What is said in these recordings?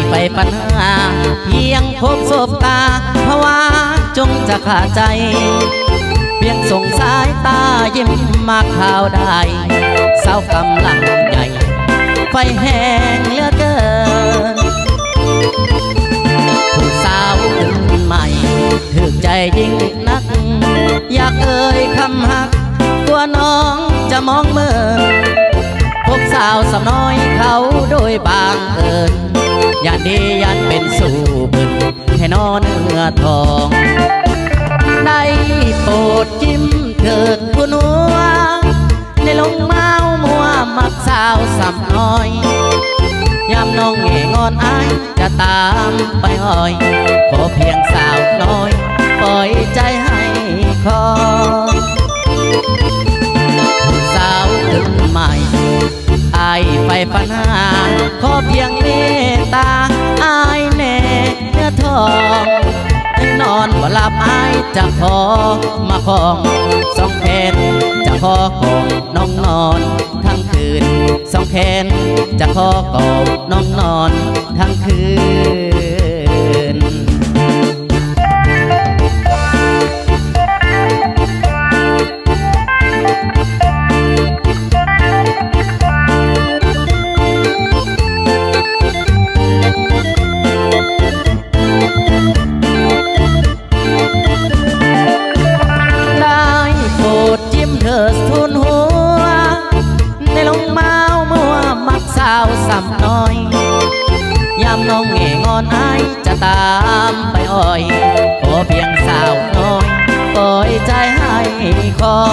ไฟปัญหาเพียงพบศพตาภาวะจงจะขาดใจเพียงส่งสายตายิ้มมาข่าวได้เศร้ากำลังใหญ่ไฟแห้งเหลือเกินผู้สาวขึ้นใหม่ถึกใจยิ่งนักอยากเอ่ยคำหักกลัวน้องจะมองเมินพบสาวสำน้อยเขาโดยบางเอิญยันดียันเป็นสู่บึนให้นอนเนื้อทองได้โปรดจิ้มเถิดผู้นัวในลงเมามัวมักสาวสำน้อยยามน้องแง่งอนอายจะตามไปอ้อยขอเพียงสาวน้อยปล่อยใจให้คอสาวขึ้นใหม่อายไฟปัญหาขอเพียงเมตตาอายแน่เนื้อทองให้นอนบ่หลับอายจะขอมาคองสองแขนจะขอกอดน้องนอนทั้งคืนสองแขนจะขอกอดน้องนอนทั้งคืนทุนหัวในลงเมามัวมักสาวสำน้อยยามน้องแง่งอนอายจะตามไปอ้อยขอเพียงสาวน้อยปล่อยใจให้คอ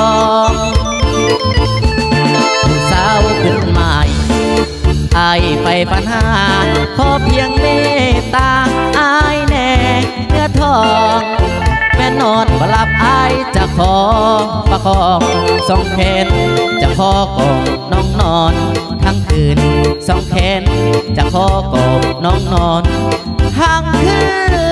งสาวขึ้นใหม่อายไฟปัญหาขอเพียงเมตตาอายแน่เนื้อทองแม่นอนบ่หลับอายจะขอประคองสองแขนจะขอกอดน้องนอนทั้งคืนสองแขนจะขอกอดน้องนอนทั้งคืน